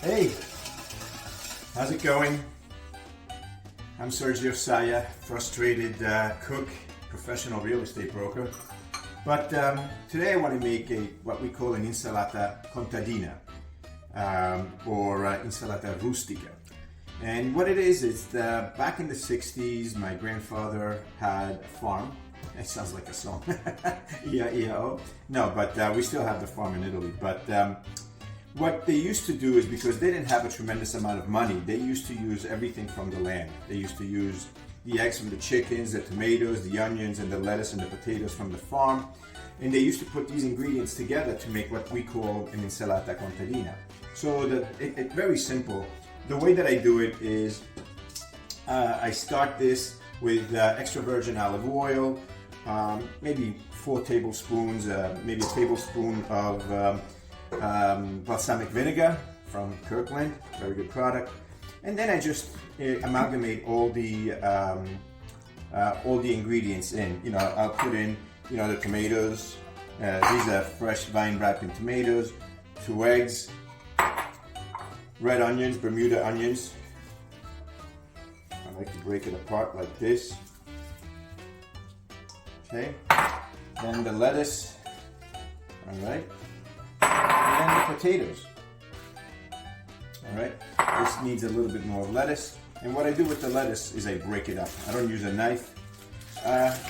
Hey, how's it going? I'm Sergio Saya, frustrated cook, professional real estate broker. But today I want to make what we call an insalata contadina or insalata rustica. And what it is back in the 60s, my grandfather had a farm. It sounds like a song. E-I-E-I-O. No, but we still have the farm in Italy. But what they used to do is, because they didn't have a tremendous amount of money, they used to use everything from the land. They used to use the eggs from the chickens, the tomatoes, the onions, and the lettuce and the potatoes from the farm. And they used to put these ingredients together to make what we call an insalata contadina. So it's very simple. The way that I do it is I start this with extra virgin olive oil, maybe 4 tablespoons, maybe a tablespoon of balsamic vinegar from Kirkland, very good product. And then I just amalgamate all the ingredients in. You know, I'll put in, you know, the tomatoes. These are fresh vine ripened tomatoes, 2 eggs, red onions, Bermuda onions. I like to break it apart like this. Okay, then the lettuce. All right. And the potatoes. All right, this needs a little bit more lettuce. And what I do with the lettuce is I break it up. I don't use a knife.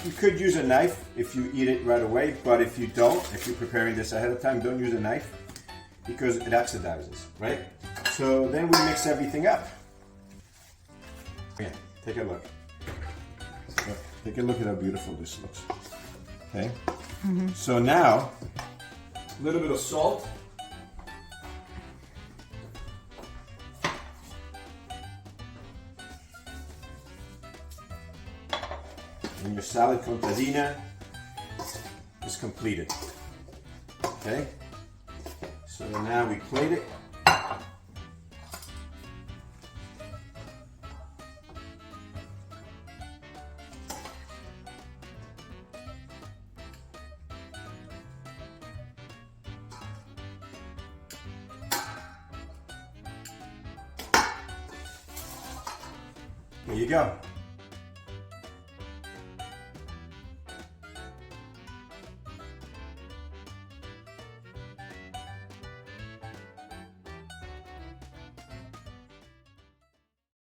You could use a knife if you eat it right away, but if you don't, if you're preparing this ahead of time, don't use a knife because it oxidizes, right? So then we mix everything up. Yeah, take a look. Take a look at how beautiful this looks. Okay, So now, a little bit of salt. And your salad contadina is completed. Okay, so now we plate it. There you go.